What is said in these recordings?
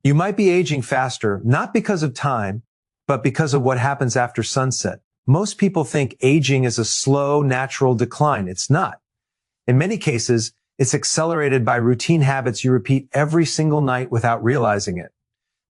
You might be aging faster, not because of time, but because of what happens after sunset. Most people think aging is a slow, natural decline. It's not. In many cases, it's accelerated by routine habits you repeat every single night without realizing it.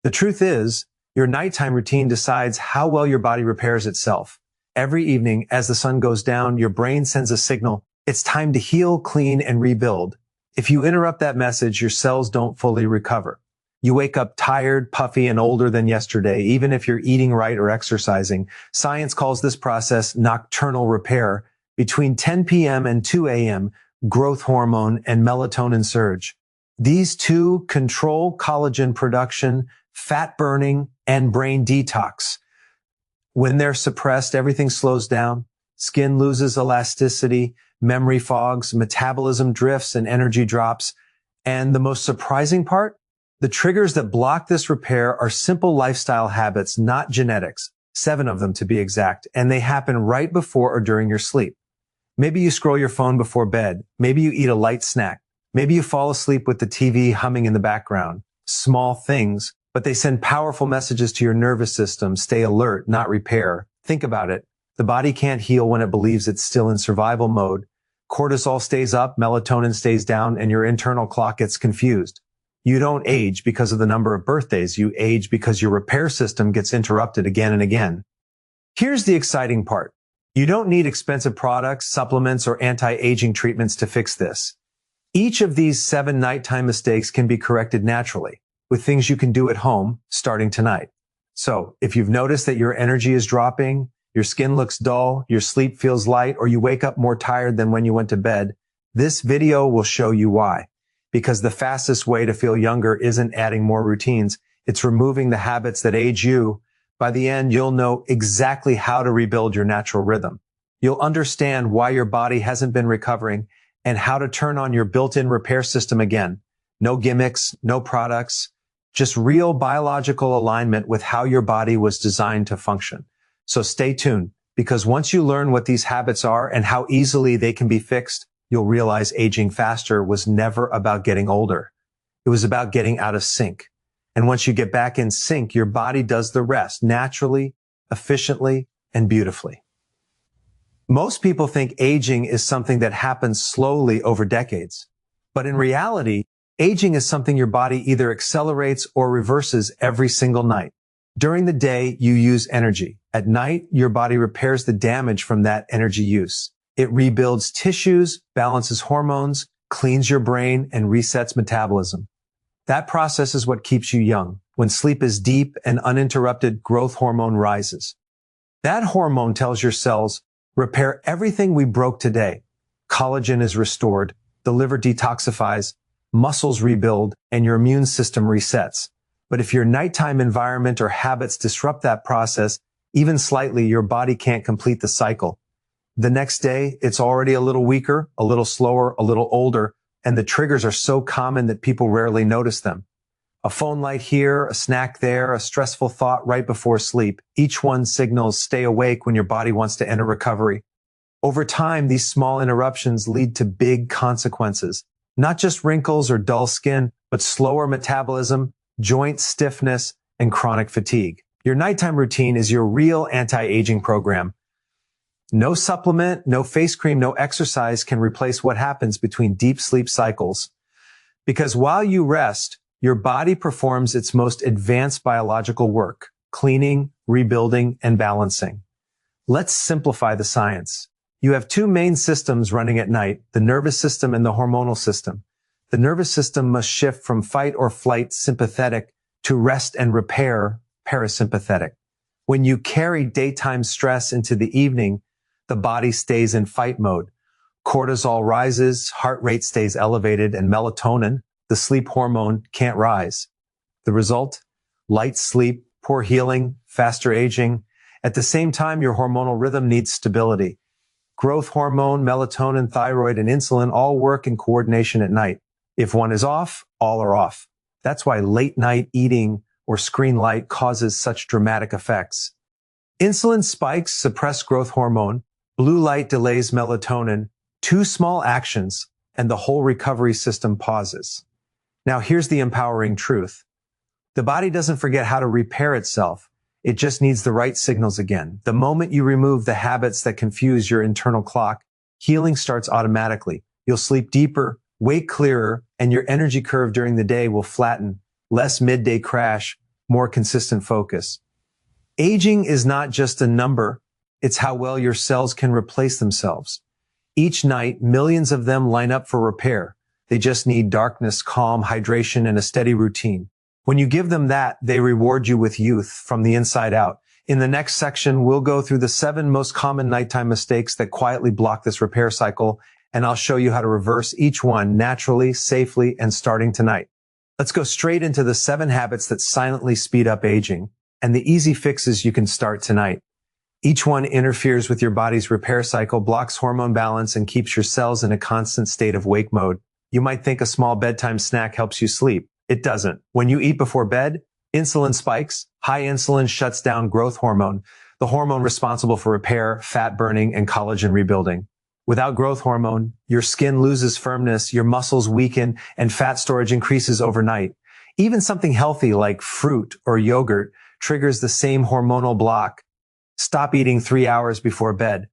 The truth is, your nighttime routine decides how well your body repairs itself. Every evening, as the sun goes down, your brain sends a signal. It's time to heal, clean, and rebuild. If you interrupt that message, your cells don't fully recover. You wake up tired, puffy, and older than yesterday, even if you're eating right or exercising. Science calls this process nocturnal repair. Between 10 p.m. and 2 a.m., growth hormone and melatonin surge. These two control collagen production, fat burning, and brain detox. When they're suppressed, everything slows down. Skin loses elasticity, memory fogs, metabolism drifts, and energy drops. And the most surprising part? The triggers that block this repair are simple lifestyle habits, not genetics. 7 of them to be exact, and they happen right before or during your sleep. Maybe you scroll your phone before bed. Maybe you eat a light snack. Maybe you fall asleep with the TV humming in the background. Small things, but they send powerful messages to your nervous system. Stay alert, not repair. Think about it. The body can't heal when it believes it's still in survival mode. Cortisol stays up, melatonin stays down, and your internal clock gets confused. You don't age because of the number of birthdays. You age because your repair system gets interrupted again and again. Here's the exciting part. You don't need expensive products, supplements, or anti-aging treatments to fix this. Each of these 7 nighttime mistakes can be corrected naturally with things you can do at home starting tonight. So, if you've noticed that your energy is dropping, your skin looks dull, your sleep feels light, or you wake up more tired than when you went to bed, this video will show you why. Because the fastest way to feel younger isn't adding more routines, it's removing the habits that age you. By the end, you'll know exactly how to rebuild your natural rhythm. You'll understand why your body hasn't been recovering and how to turn on your built-in repair system again. No gimmicks, no products, just real biological alignment with how your body was designed to function. So stay tuned, because once you learn what these habits are and how easily they can be fixed, you'll realize aging faster was never about getting older. It was about getting out of sync. And once you get back in sync, your body does the rest naturally, efficiently, and beautifully. Most people think aging is something that happens slowly over decades. But in reality, aging is something your body either accelerates or reverses every single night. During the day, you use energy. At night, your body repairs the damage from that energy use. It rebuilds tissues, balances hormones, cleans your brain, and resets metabolism. That process is what keeps you young. When sleep is deep and uninterrupted, growth hormone rises. That hormone tells your cells, repair everything we broke today. Collagen is restored, the liver detoxifies, muscles rebuild, and your immune system resets. But if your nighttime environment or habits disrupt that process, even slightly, your body can't complete the cycle. The next day, it's already a little weaker, a little slower, a little older, and the triggers are so common that people rarely notice them. A phone light here, a snack there, a stressful thought right before sleep. Each one signals stay awake when your body wants to enter recovery. Over time, these small interruptions lead to big consequences. Not just wrinkles or dull skin, but slower metabolism, joint stiffness, and chronic fatigue. Your nighttime routine is your real anti-aging program. No supplement, no face cream, no exercise can replace what happens between deep sleep cycles. Because while you rest, your body performs its most advanced biological work, cleaning, rebuilding, and balancing. Let's simplify the science. You have 2 main systems running at night, the nervous system and the hormonal system. The nervous system must shift from fight or flight sympathetic to rest and repair parasympathetic. When you carry daytime stress into the evening, the body stays in fight mode. Cortisol rises, heart rate stays elevated, and melatonin, the sleep hormone, can't rise. The result? Light sleep, poor healing, faster aging. At the same time, your hormonal rhythm needs stability. Growth hormone, melatonin, thyroid, and insulin all work in coordination at night. If one is off, all are off. That's why late night eating or screen light causes such dramatic effects. Insulin spikes suppress growth hormone. Blue light delays melatonin. 2 small actions, and the whole recovery system pauses. Now here's the empowering truth. The body doesn't forget how to repair itself. It just needs the right signals again. The moment you remove the habits that confuse your internal clock, healing starts automatically. You'll sleep deeper, wake clearer, and your energy curve during the day will flatten. Less midday crash, more consistent focus. Aging is not just a number. It's how well your cells can replace themselves. Each night, millions of them line up for repair. They just need darkness, calm, hydration, and a steady routine. When you give them that, they reward you with youth from the inside out. In the next section, we'll go through the 7 most common nighttime mistakes that quietly block this repair cycle, and I'll show you how to reverse each one naturally, safely, and starting tonight. Let's go straight into the 7 habits that silently speed up aging, and the easy fixes you can start tonight. Each one interferes with your body's repair cycle, blocks hormone balance, and keeps your cells in a constant state of wake mode. You might think a small bedtime snack helps you sleep. It doesn't. When you eat before bed, insulin spikes. High insulin shuts down growth hormone, the hormone responsible for repair, fat burning, and collagen rebuilding. Without growth hormone, your skin loses firmness, your muscles weaken, and fat storage increases overnight. Even something healthy like fruit or yogurt triggers the same hormonal block. Stop eating 3 hours before bed.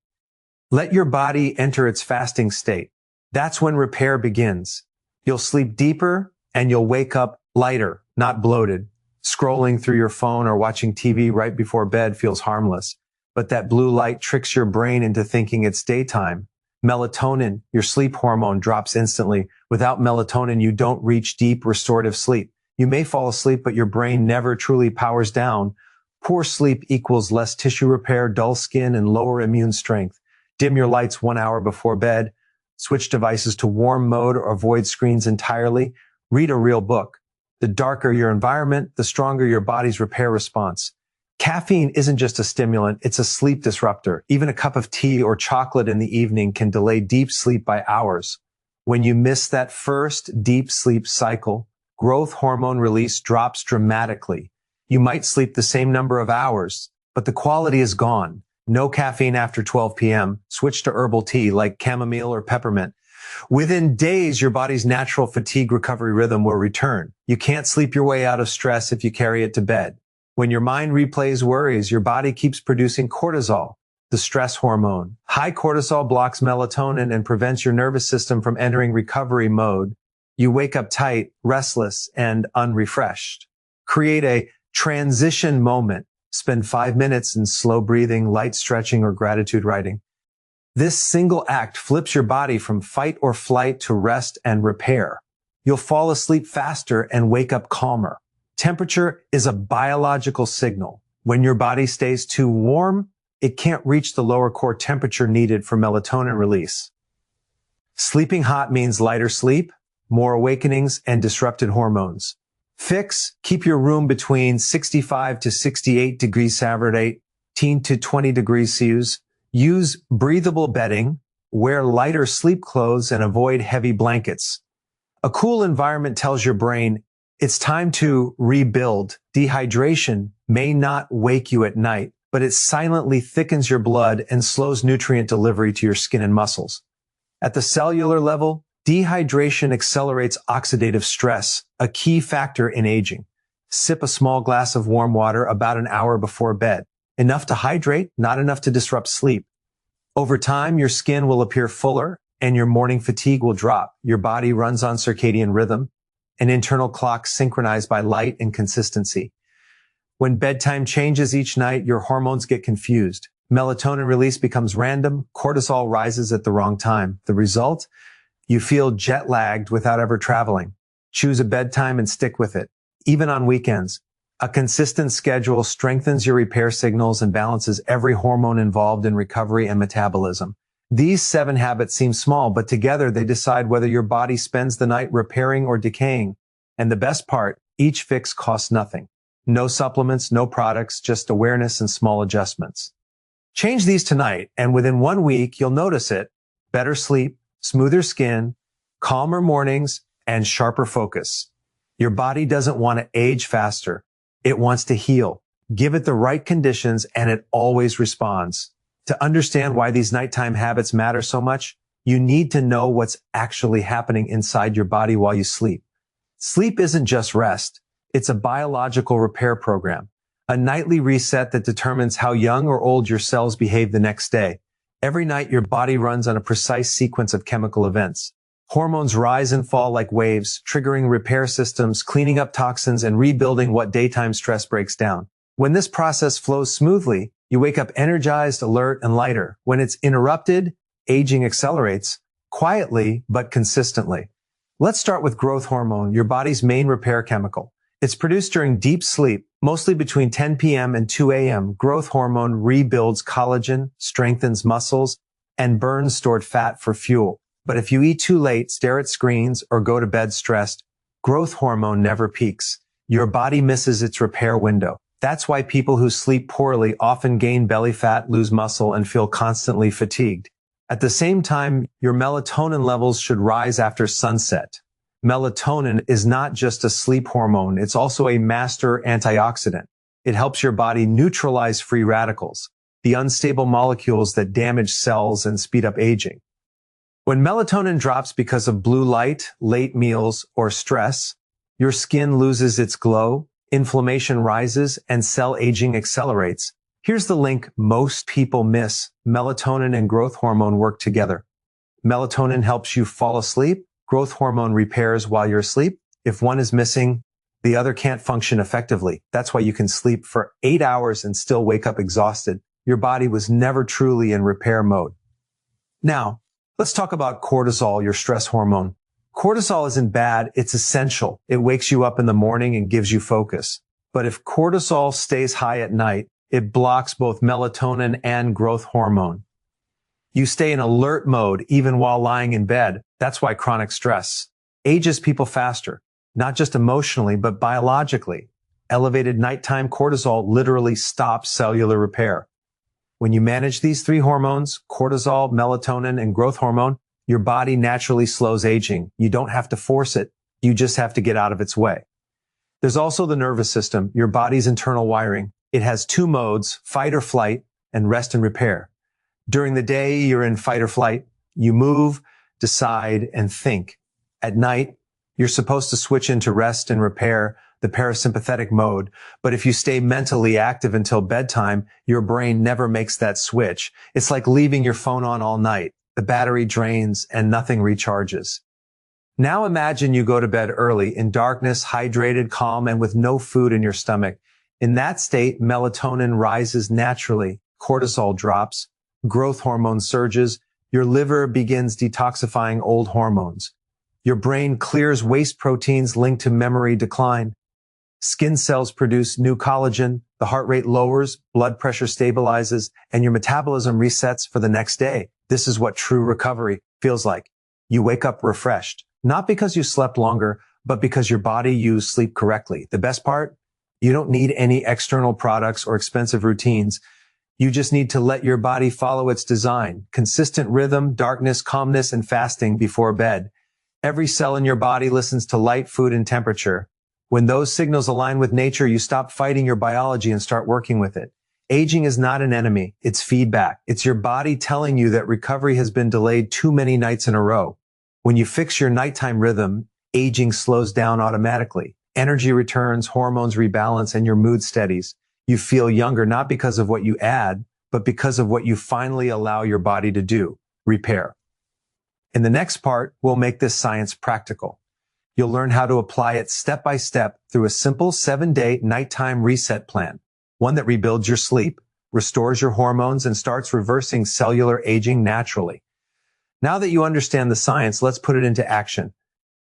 Let your body enter its fasting state. That's when repair begins. You'll sleep deeper and you'll wake up lighter, not bloated. Scrolling through your phone or watching TV right before bed feels harmless, but that blue light tricks your brain into thinking it's daytime. Melatonin, your sleep hormone, drops instantly. Without melatonin, you don't reach deep restorative sleep. You may fall asleep, but your brain never truly powers down. Poor sleep equals less tissue repair, dull skin, and lower immune strength. Dim your lights 1 hour before bed. Switch devices to warm mode or avoid screens entirely. Read a real book. The darker your environment, the stronger your body's repair response. Caffeine isn't just a stimulant, it's a sleep disruptor. Even a cup of tea or chocolate in the evening can delay deep sleep by hours. When you miss that first deep sleep cycle, growth hormone release drops dramatically. You might sleep the same number of hours, but the quality is gone. No caffeine after 12 p.m. Switch to herbal tea like chamomile or peppermint. Within days, your body's natural fatigue recovery rhythm will return. You can't sleep your way out of stress if you carry it to bed. When your mind replays worries, your body keeps producing cortisol, the stress hormone. High cortisol blocks melatonin and prevents your nervous system from entering recovery mode. You wake up tight, restless, and unrefreshed. Create a transition moment. Spend 5 minutes in slow breathing, light stretching, or gratitude writing. This single act flips your body from fight or flight to rest and repair. You'll fall asleep faster and wake up calmer. Temperature is a biological signal. When your body stays too warm, it can't reach the lower core temperature needed for melatonin release. Sleeping hot means lighter sleep, more awakenings, and disrupted hormones. Fix, keep your room between 65 to 68 degrees Fahrenheit, 18 to 20 degrees Celsius. Use breathable bedding, wear lighter sleep clothes, and avoid heavy blankets. A cool environment tells your brain it's time to rebuild. Dehydration may not wake you at night, but it silently thickens your blood and slows nutrient delivery to your skin and muscles. At the cellular level, dehydration accelerates oxidative stress, a key factor in aging. Sip a small glass of warm water about an hour before bed. Enough to hydrate, not enough to disrupt sleep. Over time, your skin will appear fuller and your morning fatigue will drop. Your body runs on circadian rhythm, an internal clock synchronized by light and consistency. When bedtime changes each night, your hormones get confused. Melatonin release becomes random. Cortisol rises at the wrong time. The result? You feel jet lagged without ever traveling. Choose a bedtime and stick with it, even on weekends. A consistent schedule strengthens your repair signals and balances every hormone involved in recovery and metabolism. These 7 habits seem small, but together they decide whether your body spends the night repairing or decaying. And the best part, each fix costs nothing. No supplements, no products, just awareness and small adjustments. Change these tonight, and within 1 week, you'll notice it. Better sleep, smoother skin, calmer mornings, and sharper focus. Your body doesn't want to age faster. It wants to heal. Give it the right conditions and it always responds. To understand why these nighttime habits matter so much, you need to know what's actually happening inside your body while you sleep. Sleep isn't just rest. It's a biological repair program, a nightly reset that determines how young or old your cells behave the next day. Every night, your body runs on a precise sequence of chemical events. Hormones rise and fall like waves, triggering repair systems, cleaning up toxins, and rebuilding what daytime stress breaks down. When this process flows smoothly, you wake up energized, alert, and lighter. When it's interrupted, aging accelerates, quietly but consistently. Let's start with growth hormone, your body's main repair chemical. It's produced during deep sleep, mostly between 10 p.m. and 2 a.m. Growth hormone rebuilds collagen, strengthens muscles, and burns stored fat for fuel. But if you eat too late, stare at screens, or go to bed stressed, growth hormone never peaks. Your body misses its repair window. That's why people who sleep poorly often gain belly fat, lose muscle, and feel constantly fatigued. At the same time, your melatonin levels should rise after sunset. Melatonin is not just a sleep hormone, it's also a master antioxidant. It helps your body neutralize free radicals, the unstable molecules that damage cells and speed up aging. When melatonin drops because of blue light, late meals, or stress, your skin loses its glow, inflammation rises, and cell aging accelerates. Here's the link most people miss. Melatonin and growth hormone work together. Melatonin helps you fall asleep. Growth hormone repairs while you're asleep. If one is missing, the other can't function effectively. That's why you can sleep for 8 hours and still wake up exhausted. Your body was never truly in repair mode. Now, let's talk about cortisol, your stress hormone. Cortisol isn't bad, it's essential. It wakes you up in the morning and gives you focus. But if cortisol stays high at night, it blocks both melatonin and growth hormone. You stay in alert mode even while lying in bed. That's why chronic stress ages people faster, not just emotionally, but biologically. Elevated nighttime cortisol literally stops cellular repair. When you manage these three hormones, cortisol, melatonin, and growth hormone, your body naturally slows aging. You don't have to force it. You just have to get out of its way. There's also the nervous system, your body's internal wiring. It has two modes, fight or flight, and rest and repair. During the day, you're in fight or flight. You move, decide, and think. At night, you're supposed to switch into rest and repair, the parasympathetic mode. But if you stay mentally active until bedtime, your brain never makes that switch. It's like leaving your phone on all night. The battery drains and nothing recharges. Now imagine you go to bed early in darkness, hydrated, calm, and with no food in your stomach. In that state, melatonin rises naturally, cortisol drops, growth hormone surges, your liver begins detoxifying old hormones. Your brain clears waste proteins linked to memory decline. Skin cells produce new collagen, the heart rate lowers, blood pressure stabilizes, and your metabolism resets for the next day. This is what true recovery feels like. You wake up refreshed, not because you slept longer, but because your body used sleep correctly. The best part? You don't need any external products or expensive routines. You just need to let your body follow its design. Consistent rhythm, darkness, calmness, and fasting before bed. Every cell in your body listens to light, food, and temperature. When those signals align with nature, you stop fighting your biology and start working with it. Aging is not an enemy. It's feedback. It's your body telling you that recovery has been delayed too many nights in a row. When you fix your nighttime rhythm, aging slows down automatically. Energy returns, hormones rebalance, and your mood steadies. You feel younger not because of what you add, but because of what you finally allow your body to do, repair. In the next part, we'll make this science practical. You'll learn how to apply it step by step through a simple 7-day nighttime reset plan, one that rebuilds your sleep, restores your hormones, and starts reversing cellular aging naturally. Now that you understand the science, let's put it into action.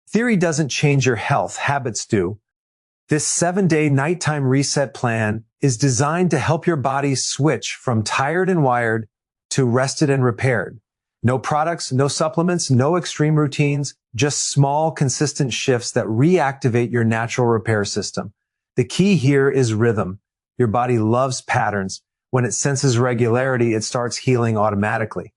Theory doesn't change your health, habits do. This 7-day nighttime reset plan is designed to help your body switch from tired and wired to rested and repaired. No products, no supplements, no extreme routines, just small, consistent shifts that reactivate your natural repair system. The key here is rhythm. Your body loves patterns. When it senses regularity, it starts healing automatically.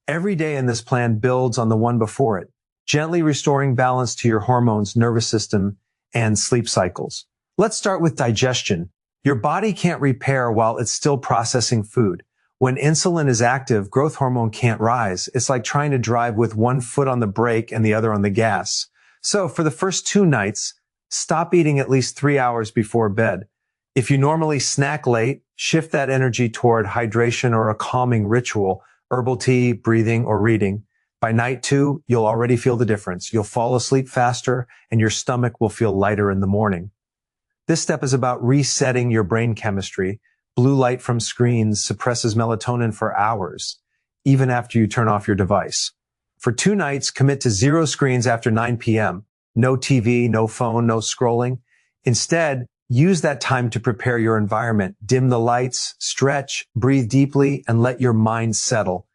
Every day in this plan builds on the one before it, gently restoring balance to your hormones, nervous system, and sleep cycles. Let's start with digestion. Your body can't repair while it's still processing food. When insulin is active, growth hormone can't rise. It's like trying to drive with one foot on the brake and the other on the gas. So for the first 2 nights, Stop eating at least 3 hours before bed. If you normally snack late, shift that energy toward hydration or a calming ritual, herbal tea, breathing, or reading. By night 2, you'll already feel the difference. You'll fall asleep faster and your stomach will feel lighter in the morning. This step is about resetting your brain chemistry. Blue light from screens suppresses melatonin for hours, even after you turn off your device. For 2 nights, commit to 0 screens after 9 p.m. No TV, no phone, no scrolling. Instead, use that time to prepare your environment. Dim the lights, stretch, breathe deeply, and let your mind settle.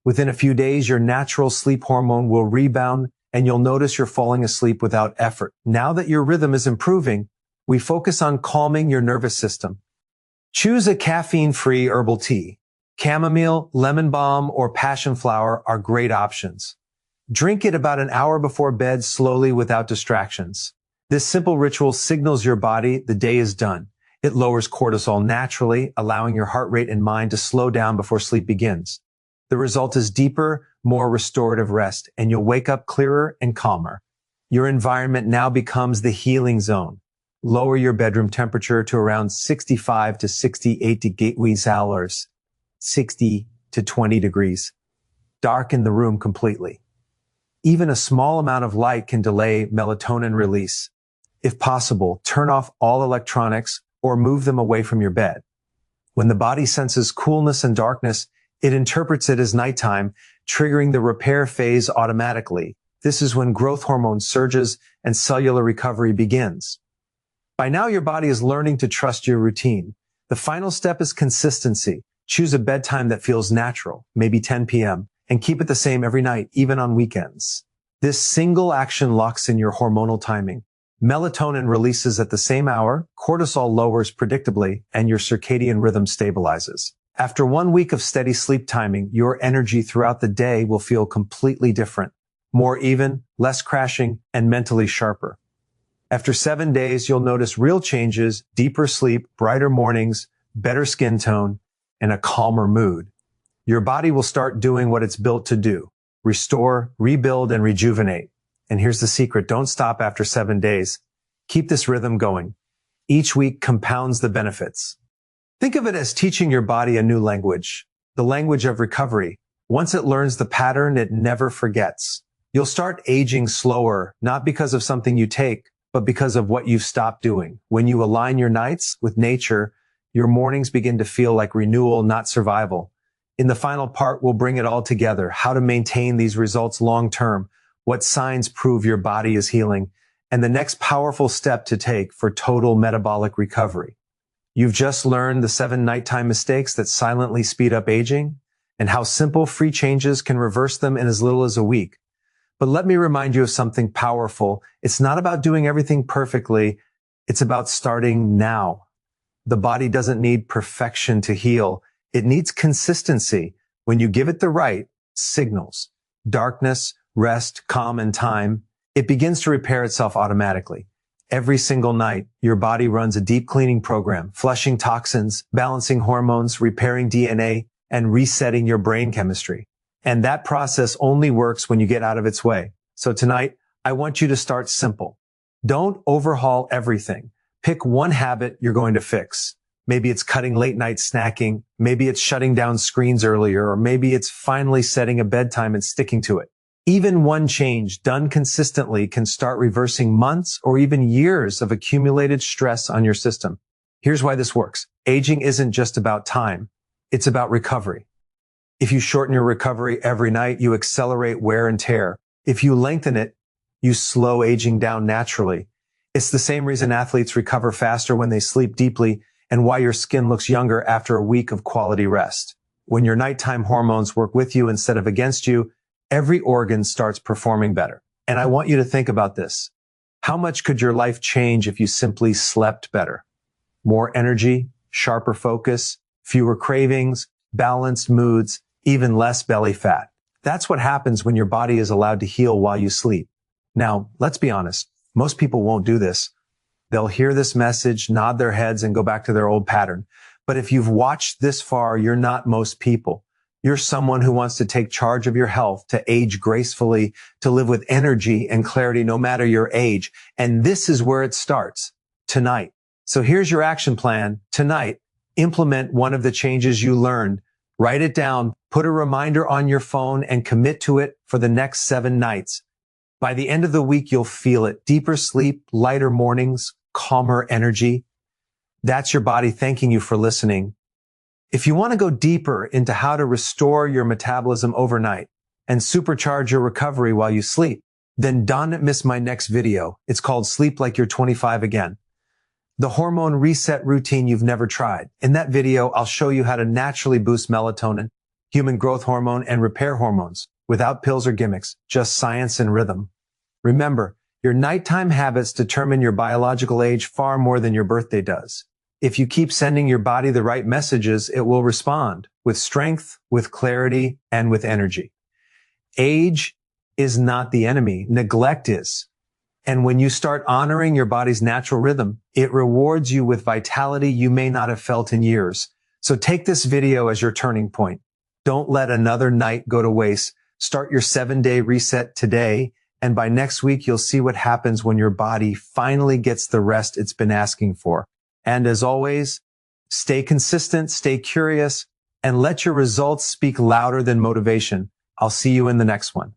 Within a few days, your natural sleep hormone will rebound, and you'll notice you're falling asleep without effort. Now that your rhythm is improving, we focus on calming your nervous system. Choose a caffeine-free herbal tea. Chamomile, lemon balm, or passion flower are great options. Drink it about an hour before bed slowly without distractions. This simple ritual signals your body the day is done. It lowers cortisol naturally, allowing your heart rate and mind to slow down before sleep begins. The result is deeper, more restorative rest, and you'll wake up clearer and calmer. Your environment now becomes the healing zone. Lower your bedroom temperature to around 65 to 68 degrees Celsius, 60 to 20 degrees. Darken the room completely. Even a small amount of light can delay melatonin release. If possible, turn off all electronics or move them away from your bed. When the body senses coolness and darkness, it interprets it as nighttime, triggering the repair phase automatically. This is when growth hormone surges and cellular recovery begins. By now, your body is learning to trust your routine. The final step is consistency. Choose a bedtime that feels natural, maybe 10 p.m., and keep it the same every night, even on weekends. This single action locks in your hormonal timing. Melatonin releases at the same hour, cortisol lowers predictably, and your circadian rhythm stabilizes. After 1 week of steady sleep timing, your energy throughout the day will feel completely different, more even, less crashing, and mentally sharper. After 7 days, you'll notice real changes, deeper sleep, brighter mornings, better skin tone, and a calmer mood. Your body will start doing what it's built to do: restore, rebuild, and rejuvenate. And here's the secret: don't stop after 7 days. Keep this rhythm going. Each week compounds the benefits. Think of it as teaching your body a new language, the language of recovery. Once it learns the pattern, it never forgets. You'll start aging slower, not because of something you take, but because of what you've stopped doing. When you align your nights with nature, your mornings begin to feel like renewal, not survival. In the final part, we'll bring it all together: how to maintain these results long term, what signs prove your body is healing, and the next powerful step to take for total metabolic recovery. You've just learned the 7 nighttime mistakes that silently speed up aging, and how simple, free changes can reverse them in as little as a week. But let me remind you of something powerful. It's not about doing everything perfectly. It's about starting now. The body doesn't need perfection to heal. It needs consistency. When you give it the right signals, darkness, rest, calm, and time, it begins to repair itself automatically. Every single night, your body runs a deep cleaning program, flushing toxins, balancing hormones, repairing DNA, and resetting your brain chemistry. And that process only works when you get out of its way. So tonight, I want you to start simple. Don't overhaul everything. Pick one habit you're going to fix. Maybe it's cutting late night snacking. Maybe it's shutting down screens earlier, or maybe it's finally setting a bedtime and sticking to it. Even one change done consistently can start reversing months or even years of accumulated stress on your system. Here's why this works. Aging isn't just about time. It's about recovery. If you shorten your recovery every night, you accelerate wear and tear. If you lengthen it, you slow aging down naturally. It's the same reason athletes recover faster when they sleep deeply, and why your skin looks younger after a week of quality rest. When your nighttime hormones work with you instead of against you, every organ starts performing better. And I want you to think about this. How much could your life change if you simply slept better? More energy, sharper focus, fewer cravings, balanced moods, even less belly fat. That's what happens when your body is allowed to heal while you sleep. Now, let's be honest. Most people won't do this. They'll hear this message, nod their heads, and go back to their old pattern. But if you've watched this far, you're not most people. You're someone who wants to take charge of your health, to age gracefully, to live with energy and clarity no matter your age. And this is where it starts, tonight. So here's your action plan. Tonight, implement one of the changes you learned. Write it down, put a reminder on your phone, and commit to it for the next 7 nights. By the end of the week, you'll feel it. Deeper sleep, lighter mornings, calmer energy. That's your body thanking you for listening. If you want to go deeper into how to restore your metabolism overnight and supercharge your recovery while you sleep, then don't miss my next video. It's called Sleep Like You're 25 Again. The hormone reset routine you've never tried. In that video, I'll show you how to naturally boost melatonin, human growth hormone, and repair hormones without pills or gimmicks, just science and rhythm. Remember, your nighttime habits determine your biological age far more than your birthday does. If you keep sending your body the right messages, it will respond with strength, with clarity, and with energy. Age is not the enemy. Neglect is. And when you start honoring your body's natural rhythm, it rewards you with vitality you may not have felt in years. So take this video as your turning point. Don't let another night go to waste. Start your 7-day reset today. And by next week, you'll see what happens when your body finally gets the rest it's been asking for. And as always, stay consistent, stay curious, and let your results speak louder than motivation. I'll see you in the next one.